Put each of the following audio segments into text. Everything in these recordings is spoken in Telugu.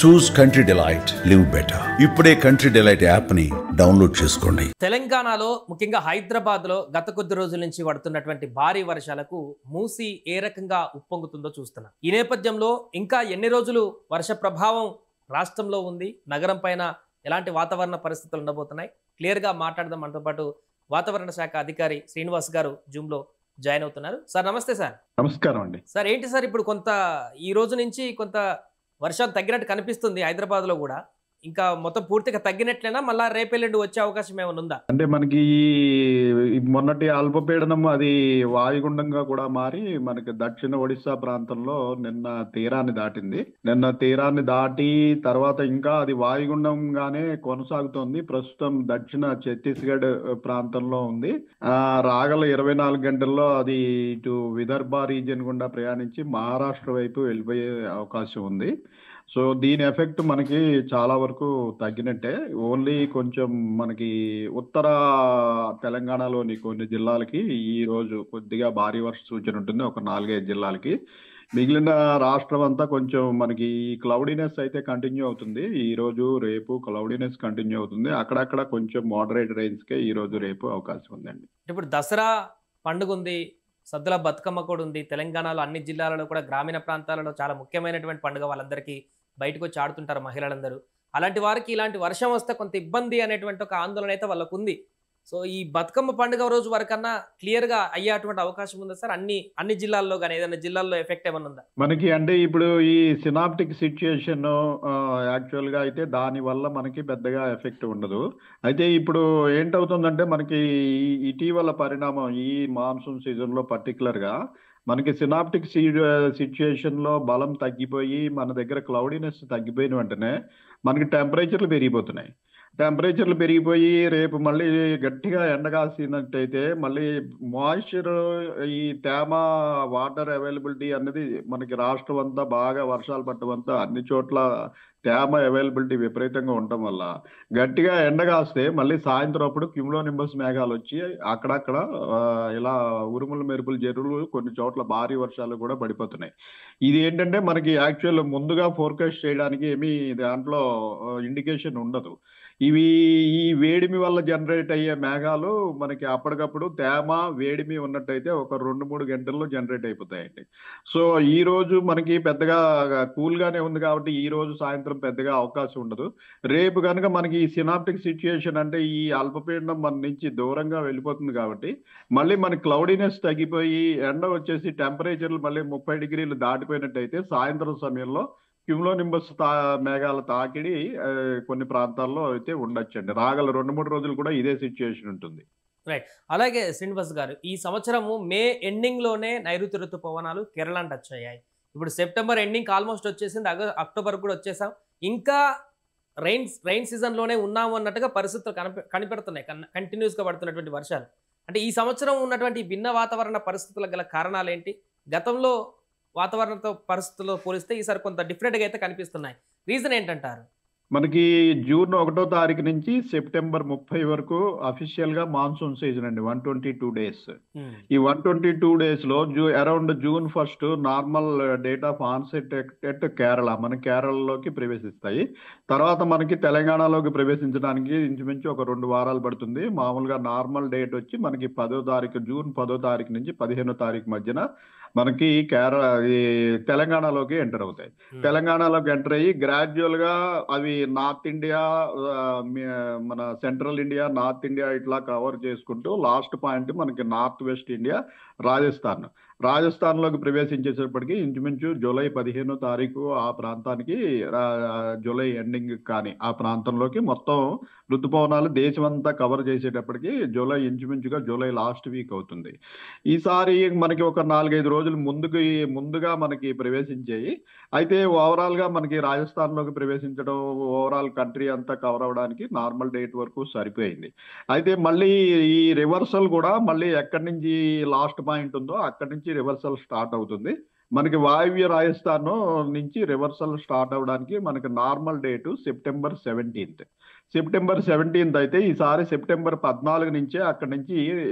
చూస్ కంట్రీ డిలైట్, లివ్ బెటర్. ఇప్పుడే కంట్రీ డిలైట్ యాప్ ని డౌన్లోడ్ చేసుకోండి. తెలంగాణలో ముఖ్యంగా హైదరాబాద్ లో గత కొద్ది రోజుల నుంచి పడుతున్నటువంటి భారీ వర్షాలకు మూసి ఏ రకంగా ఉప్పొంగుతుందో చూస్తున్నాం. ఈ నేపథ్యంలో ఇంకా ఎన్ని రోజులు వర్ష ప్రభావం రాష్ట్రంలో ఉంది, నగరం పైన ఎలాంటి వాతావరణ పరిస్థితులు ఉండబోతున్నాయి, క్లియర్ గా మాట్లాడదాం. మనతో పాటు వాతావరణ శాఖ అధికారి శ్రీనివాస్ గారు జూమ్ లో జాయిన్ అవుతున్నారు. సార్ నమస్తే. సార్ నమస్కారం అండి. సార్ ఏంటి సార్ ఇప్పుడు కొంత ఈ రోజు నుంచి కొంత వర్షాలు తగ్గినట్టు కనిపిస్తుంది హైదరాబాద్ లో కూడా, ఇంకా మొత్తం పూర్తిగా తగ్గినట్లేనా, మళ్ళా రేపెల్లుండి వచ్చే అవకాశం ఏమైనా ఉందా? అంటే మనకి మొన్నటి అల్పపీడనం అది వాయుగుండంగా కూడా మారి మనకి దక్షిణ ఒడిశా ప్రాంతంలో నిన్న తీరాన్ని దాటింది. నిన్న తీరాన్ని దాటి తర్వాత ఇంకా అది వాయుగుండంగానే కొనసాగుతోంది. ప్రస్తుతం దక్షిణ ఛత్తీస్గఢ్ ప్రాంతంలో ఉంది. రాగల 24 గంటల్లో అది ఇటు విదర్భ రీజియన్ గుండా ప్రయాణించి మహారాష్ట్ర వైపు వెళ్ళిపోయే అవకాశం ఉంది. సో దీని ఎఫెక్ట్ మనకి చాలా వరకు తగ్గినట్టే. ఓన్లీ కొంచెం మనకి ఉత్తర తెలంగాణలోని కొన్ని జిల్లాలకి ఈ రోజు కొద్దిగా భారీ వర్ష సూచన ఉంటుంది, ఒక 4-5 జిల్లాలకి. మిగిలిన రాష్ట్రం అంతా కొంచెం మనకి క్లౌడీనెస్ అయితే కంటిన్యూ అవుతుంది. ఈ రోజు రేపు క్లౌడీనెస్ కంటిన్యూ అవుతుంది. అక్కడక్కడ కొంచెం మోడరేట్ రైన్స్కే ఈ రోజు రేపు అవకాశం ఉందండి. ఇప్పుడు దసరా పండుగ ఉంది, సద్దుల బతుకమ్మ కూడా ఉంది. తెలంగాణలో అన్ని జిల్లాలలో కూడా గ్రామీణ ప్రాంతాలలో చాలా ముఖ్యమైనటువంటి పండుగ, వాళ్ళందరికీ బయటకు వచ్చి ఆడుతుంటారు మహిళలందరూ. అలాంటి వారికి ఇలాంటి వర్షం వస్తే కొంత ఇబ్బంది అనేటువంటి ఒక ఆందోళన అయితే వాళ్ళకు ఉంది. సో ఈ బతుకమ్మ పండుగ రోజు వరకన్నా క్లియర్గా అయ్యేటువంటి అవకాశం ఉందా సార్? అన్ని జిల్లాల్లో కానీ ఏదైనా జిల్లాల్లో ఎఫెక్ట్ ఏమైనా ఉందా మనకి? అంటే ఇప్పుడు ఈ సినాప్టిక్ సిచ్యుయేషన్ యాక్చువల్గా అయితే దాని వల్ల మనకి పెద్దగా ఎఫెక్ట్ ఉండదు. అయితే ఇప్పుడు ఏంటవుతుందంటే మనకి ఇటీవల పరిణామం ఈ మాన్సూన్ సీజన్లో పర్టికులర్గా మనకి సినాప్టిక్ సిచ్యుయేషన్లో బలం తగ్గిపోయి మన దగ్గర క్లౌడీనెస్ తగ్గిపోయిన వెంటనే మనకి టెంపరేచర్లు పెరిగిపోతున్నాయి. టెంపరేచర్లు పెరిగిపోయి రేపు మళ్ళీ గట్టిగా ఎండగాసినట్టయితే మళ్ళీ మాయిశ్చర్, ఈ తేమ, వాటర్ అవైలబిలిటీ అనేది మనకి రాష్ట్రం అంతా బాగా వర్షాలు పట్టమంతా అన్ని చోట్ల తేమ అవైలబిలిటీ విపరీతంగా ఉండటం వల్ల గట్టిగా ఎండగాస్తే మళ్ళీ సాయంత్రం అప్పుడు క్యూములోనింబస్ మేఘాలు వచ్చి అక్కడక్కడ ఇలా ఉరుములు మెరుపులు జరువులు కొన్ని చోట్ల భారీ వర్షాలు కూడా పడిపోతున్నాయి. ఇది ఏంటంటే మనకి యాక్చువల్ ముందుగా ఫోర్కాస్ట్ చేయడానికి ఏమీ దాంట్లో ఇండికేషన్ ఉండదు. ఇవి ఈ వేడిమి వల్ల జనరేట్ అయ్యే మేఘాలు మనకి అప్పటికప్పుడు తేమ వేడిమి ఉన్నట్టయితే ఒక 2-3 గంటల్లో జనరేట్ అయిపోతాయండి. సో ఈ రోజు మనకి పెద్దగా కూల్గానే ఉంది కాబట్టి ఈ రోజు సాయంత్రం పెద్దగా అవకాశం ఉండదు. రేపు కనుక మనకి ఈ సినాప్టిక్ సిచ్యుయేషన్ అంటే ఈ అల్పపీడనం మన నుంచి దూరంగా వెళ్ళిపోతుంది కాబట్టి మళ్ళీ మన క్లౌడీనెస్ తగ్గిపోయి ఎండ వచ్చేసి టెంపరేచర్లు మళ్ళీ 30 డిగ్రీలు దాటిపోయినట్టయితే సాయంత్రం సమయంలో క్యూములోనింబస్ మేఘాల తాకిడి కొన్ని ప్రాంతాల్లో అయితే ఉండొచ్చండి. రాగల 2-3 రోజులు కూడా ఇదే సిచ్యుయేషన్ ఉంటుంది. రైట్. అలాగే శ్రీనివాస్ గారు, ఈ సంవత్సరము మే ఎండింగ్ లోనే నైరుతి ఋతుపవనాలు కేరళను టచ్ అయ్యాయి. ఇప్పుడు సెప్టెంబర్ ఎండింగ్ ఆల్మోస్ట్ వచ్చేసింది, అక్టోబర్ కూడా వచ్చేసాం. ఇంకా రైన్ సీజన్ లోనే ఉన్నాము అన్నట్టుగా పరిస్థితులు కనిపెడుతున్నాయి, కంటిన్యూస్ గా పడుతున్నటువంటి వర్షాలు. అంటే ఈ సంవత్సరం ఉన్నటువంటి భిన్న వాతావరణ పరిస్థితులకు గల కారణాలు ఏంటి? గతంలో వాతావరణంతో పరిస్థితుల్లో పోలిస్తే ఈసారి కొంత డిఫరెంట్గా అయితే కనిపిస్తున్నాయి. రీజన్ ఏంటంటారు? మనకి జూన్ 1వ తారీఖు నుంచి సెప్టెంబర్ 30 వరకు అఫీషియల్ గా మాన్సూన్ సీజన్ అండి, 122 డేస్. ఈ 122 డేస్ లో around June 1 normal date of onset at Kerala మన కేరళలోకి ప్రవేశిస్తాయి. తర్వాత మనకి తెలంగాణలోకి ప్రవేశించడానికి ఇంచుమించు ఒక 2 వారాలు పడుతుంది. మామూలుగా నార్మల్ డేట్ వచ్చి మనకి జూన్ 10వ తారీఖు నుంచి 15వ తారీఖు మధ్యన మనకి తెలంగాణలోకి ఎంటర్ అవుతాయి. తెలంగాణలోకి ఎంటర్ అయ్యి గ్రాడ్యువల్ గా అవి నార్త్ ఇండియా, మన సెంట్రల్ ఇండియా, నార్త్ ఇండియా ఇట్లా కవర్ చేసుకుంటూ లాస్ట్ పాయింట్ మనకి నార్త్ వెస్ట్ ఇండియా, రాజస్థాన్లోకి ప్రవేశించేటప్పటికి ఇంచుమించు జూలై 15వ తారీఖు ఆ ప్రాంతానికి, జూలై ఎండింగ్ కానీ ఆ ప్రాంతంలోకి మొత్తం ఋతుపవనాలు దేశమంతా కవర్ చేసేటప్పటికి ఇంచుమించుగా జూలై లాస్ట్ వీక్ అవుతుంది. ఈసారి మనకి ఒక 4-5 రోజులు ముందుగా మనకి ప్రవేశించాయి. అయితే ఓవరాల్ గా మనకి రాజస్థాన్లోకి ప్రవేశించడం ఓవరాల్ కంట్రీ అంతా కవర్ అవడానికి నార్మల్ డేట్ వరకు సరిపోయింది. అయితే మళ్ళీ ఈ రివర్సల్ కూడా మళ్ళీ ఎక్కడి నుంచి లాస్ట్ పాయింట్ ఉందో అక్కడి నుంచి రివర్సల్ స్టార్ట్ అవుతుంది. మనకి వాయువ్య రాజస్థాన్ నుంచి రివర్సల్ స్టార్ట్ అవడానికి మనకి నార్మల్ డేటు సెప్టెంబర్ 17 అయితే ఈసారి సెప్టెంబర్ 14 నుంచే అక్కడి నుంచి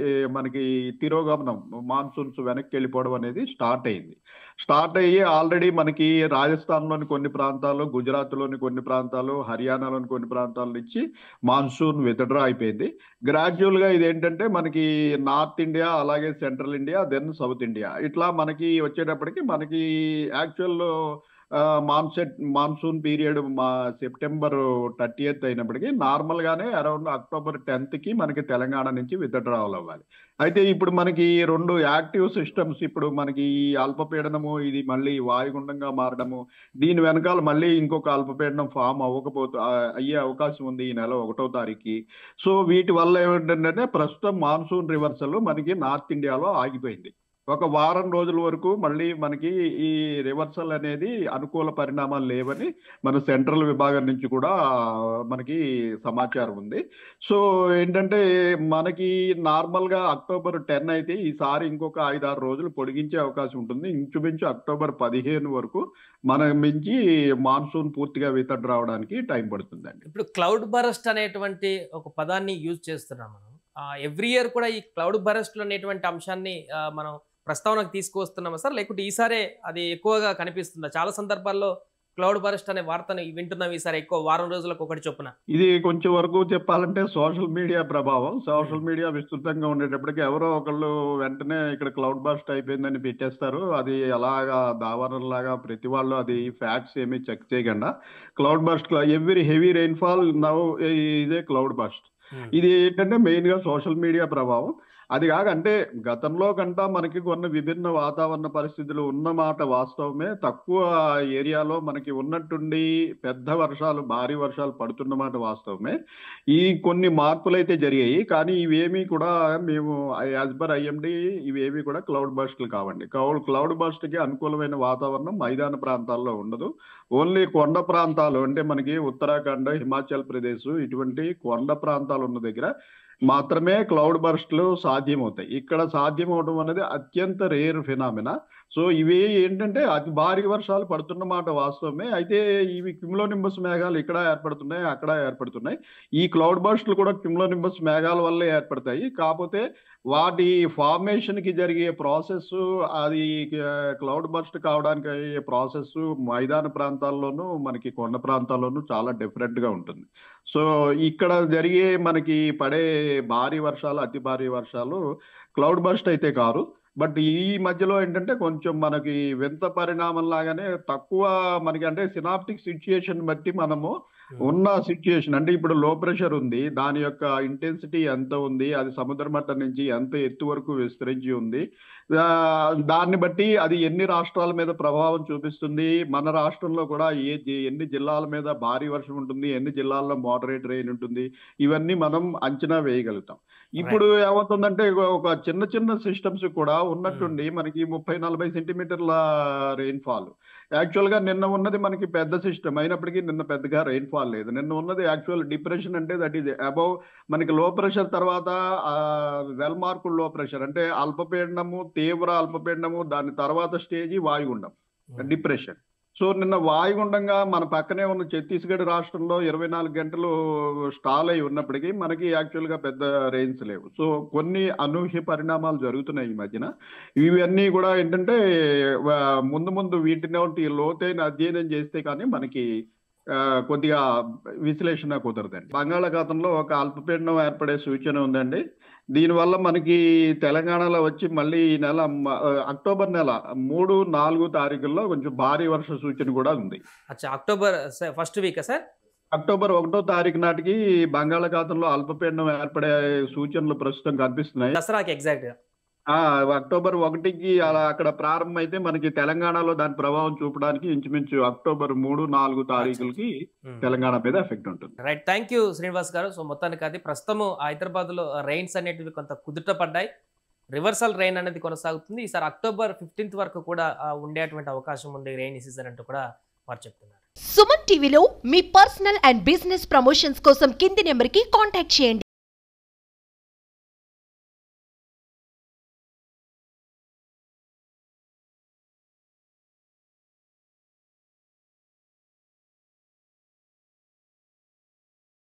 మనకి తిరోగమనం మాన్సూన్స్ వెనక్కి వెళ్ళిపోవడం అనేది స్టార్ట్ అయింది. స్టార్ట్ అయ్యి ఆల్రెడీ మనకి రాజస్థాన్లోని కొన్ని ప్రాంతాలు, గుజరాత్లోని కొన్ని ప్రాంతాలు, హర్యానాలోని కొన్ని ప్రాంతాల నుంచి మాన్సూన్ విత్డ్రా అయిపోయింది. గ్రాడ్యువల్గా ఇదేంటంటే మనకి నార్త్ ఇండియా, అలాగే central India, then south India, ఇట్లా మనకి వచ్చేటప్పటికి మనకి actual monsoon period September 30th అయినప్పటికీ నార్మల్గానే అరౌండ్ అక్టోబర్ 10th మనకి తెలంగాణ నుంచి విత్డ్రావల్ అవ్వాలి. అయితే ఇప్పుడు మనకి 2 యాక్టివ్ సిస్టమ్స్, ఇప్పుడు మనకి ఈ అల్పపీడనము ఇది మళ్ళీ వాయుగుండంగా మారడము, దీని వెనకాల మళ్ళీ ఇంకొక అల్పపీడనం ఫామ్ అయ్యే అవకాశం ఉంది ఈ నెల 1వ తారీఖుకి. సో వీటి వల్ల ఏమిటంటే ప్రస్తుతం మాన్సూన్ రివర్సల్ మనకి నార్త్ ఇండియాలో ఆగిపోయింది. ఒక వారం రోజుల వరకు మళ్ళీ మనకి ఈ రివర్సల్ అనేది అనుకూల పరిణామాలు లేవని మన సెంట్రల్ విభాగం నుంచి కూడా మనకి సమాచారం ఉంది. సో ఏంటంటే మనకి నార్మల్గా అక్టోబర్ 10 అయితే ఈసారి ఇంకొక 5-6 రోజులు పొడిగించే అవకాశం ఉంటుంది. ఇంచుమించు అక్టోబర్ 15 వరకు మన నుంచి మాన్సూన్ పూర్తిగా వితడ్ రావడానికి టైం పడుతుందండి. ఇప్పుడు క్లౌడ్ బరస్ట్ అనేటువంటి ఒక పదాన్ని యూజ్ చేస్తున్నాం మనం. ఎవ్రీ ఇయర్ కూడా ఈ క్లౌడ్ బరస్ట్ అనేటువంటి అంశాన్ని మనం ప్రస్తావనకు తీసుకువస్తున్నామా సార్, లేకుంటే ఈసారే అది ఎక్కువగా కనిపిస్తుందా? చాలా సందర్భాల్లో క్లౌడ్ బరస్ట్ అనే వార్తను వింటున్నాం ఈసారి ఎక్కువ, వారం రోజులకు ఒకటి చొప్పున. ఇది కొంచెం వరకు చెప్పాలంటే సోషల్ మీడియా ప్రభావం. సోషల్ మీడియా విస్తృతంగా ఉండేటప్పటికి ఎవరో ఒకళ్ళు వెంటనే ఇక్కడ క్లౌడ్ బస్ట్ అయిపోయిందని పెట్టేస్తారు. అది అలాగా దావానలాగా ప్రతి వాళ్ళు అది ఫ్యాక్ట్స్ ఏమీ చెక్ చేయకుండా cloud bust, every heavy rainfall now ఇదే క్లౌడ్ బస్ట్. ఇది ఏంటంటే మెయిన్ గా సోషల్ మీడియా ప్రభావం. అది కాక అంటే గతంలో కంటా మనకి కొన్ని విభిన్న వాతావరణ పరిస్థితులు ఉన్నమాట వాస్తవమే. తక్కువ ఏరియాలో మనకి ఉన్నట్టుండి పెద్ద వర్షాలు, భారీ వర్షాలు పడుతున్నమాట వాస్తవమే. ఈ కొన్ని మార్పులు అయితే జరిగాయి, కానీ ఇవేమీ కూడా మేము యాజ్ పర్ ఐఎండి ఇవేమీ కూడా క్లౌడ్ బస్ట్లు కావండి. క్లౌడ్ బస్ట్కి అనుకూలమైన వాతావరణం మైదాన ప్రాంతాల్లో ఉండదు. ఓన్లీ కొండ ప్రాంతాలు అంటే మనకి ఉత్తరాఖండ్, హిమాచల్ ప్రదేశ్ ఇటువంటి కొండ ప్రాంతాలు ఉన్న దగ్గర మాత్రమే క్లౌడ్ బర్స్ట్లు సాధ్యమవుతాయి. ఇక్కడ సాధ్యమవడం అనేది అత్యంత రేర్ ఫినామినా. సో ఇవి ఏంటంటే అతి భారీ వర్షాలు పడుతున్నమాట వాస్తవమే. అయితే ఇవి క్యుములోనింబస్ మేఘాలు ఇక్కడ ఏర్పడుతున్నాయి, అక్కడ ఏర్పడుతున్నాయి. ఈ క్లౌడ్ బర్స్ట్లు కూడా క్యుములోనింబస్ మేఘాల వల్లే ఏర్పడతాయి. కాకపోతే వాటి ఫార్మేషన్కి జరిగే ప్రాసెస్, అది క్లౌడ్ బర్స్ట్ కావడానికి అయ్యే ప్రాసెస్ మైదాన ప్రాంతాల్లోనూ మనకి కొండ ప్రాంతాల్లోనూ చాలా డిఫరెంట్గా ఉంటుంది. సో ఇక్కడ జరిగే మనకి పడే భారీ వర్షాలు, అతి భారీ వర్షాలు క్లౌడ్ బర్స్ట్ అయితే కాదు. బట్ ఈ మధ్యలో ఏంటంటే కొంచెం మనకి వింత పరిణామం లాగానే తక్కువ మనకి అంటే సినాప్టిక్ సిచ్యుయేషన్ బట్టి మనము ఉన్న సిచ్యుయేషన్ అంటే ఇప్పుడు లో ప్రెషర్ ఉంది, దాని యొక్క ఇంటెన్సిటీ ఎంత ఉంది, అది సముద్ర మట్టం నుంచి ఎంత ఎత్తు వరకు విస్తరించి ఉంది, దాన్ని బట్టి అది ఎన్ని రాష్ట్రాల మీద ప్రభావం చూపిస్తుంది, మన రాష్ట్రంలో కూడా ఎన్ని జిల్లాల మీద భారీ వర్షం ఉంటుంది, ఎన్ని జిల్లాల్లో మోడరేట్ రెయిన్ ఉంటుంది, ఇవన్నీ మనం అంచనా వేయగలుగుతాం. ఇప్పుడు ఏమవుతుందంటే ఒక చిన్న చిన్న సిస్టమ్స్ కూడా ఉన్నట్టుండి మనకి 30-40 సెంటీమీటర్ల రెయిన్ఫాల్. యాక్చువల్గా నిన్న ఉన్నది మనకి పెద్ద సిస్టమ్ అయినప్పటికీ నిన్న పెద్దగా రెయిన్ఫాల్ లేదు. నిన్న ఉన్నది యాక్చువల్ డిప్రెషన్ అంటే దట్ ఈజ్ అబౌవ్ మనకి లో ప్రెషర్ తర్వాత వెల్ మార్కుడ్ లో ప్రెషర్ అంటే అల్పపీడనము, తీవ్ర అల్పపీడనము, దాని తర్వాత స్టేజీ వాయుగుండం డిప్రెషన్. సో నిన్న వాయుగుండంగా మన పక్కనే ఉన్న ఛత్తీస్గఢ్ రాష్ట్రంలో 24 గంటలు స్టాల్ అయి ఉన్నప్పటికీ మనకి యాక్చువల్గా పెద్ద రెయిన్స్ లేవు. సో కొన్ని అనూహ్య పరిణామాలు జరుగుతున్నాయి ఈ మధ్యన. ఇవన్నీ కూడా ఏంటంటే ముందు వీటిని లోతైన అధ్యయనం చేస్తే కానీ మనకి కొద్దిగా విశ్లేషణ కుదరదండి. బంగాళాఖాతంలో ఒక అల్పపీడనం ఏర్పడే సూచన ఉందండి. దీనివల్ల మనకి తెలంగాణలో వచ్చి మళ్ళీ ఈ నెల అక్టోబర్ నెల 3-4 తారీఖుల్లో కొంచెం భారీ వర్ష సూచన కూడా ఉంది. October first week sir, October 1వ తారీఖు నాటికి బంగాళాఖాతంలో అల్పపీడనం ఏర్పడే సూచనలు ప్రస్తుతం కనిపిస్తున్నాయి. దసరాకి ఎగ్జాక్ట్ గా అక్టోబర్ 1కి అలా అక్కడ ప్రారంభమైతే మనకి తెలంగాణలో దాని ప్రభావం చూపడానికి ఇంచుమించు అక్టోబర్ 3-4 తారీఖులకి తెలంగాణ మీద ఎఫెక్ట్ ఉంటుంది. రైట్, థ్యాంక్ యూ శ్రీనివాస్ గారు. సో మొత్తానికి అది ప్రస్తుతం హైదరాబాద్ లో రైన్స్ అనేటివి కొంత కుదుట పడ్డాయి, రివర్సల్ రెయిన్ అనేది కొనసాగుతుంది. ఈసారి అక్టోబర్ 15th వరకు కూడా ఉండేటువంటి అవకాశం ఉంది రెయిన్ సీజన్ అంటూ కూడా వారు చెప్తున్నారు. సుమన్ టీవీలో మీ పర్సనల్ అండ్ బిజినెస్ ప్రమోషన్స్ కోసం కింది నెంబర్కి కాంటాక్ట్ చేయండి.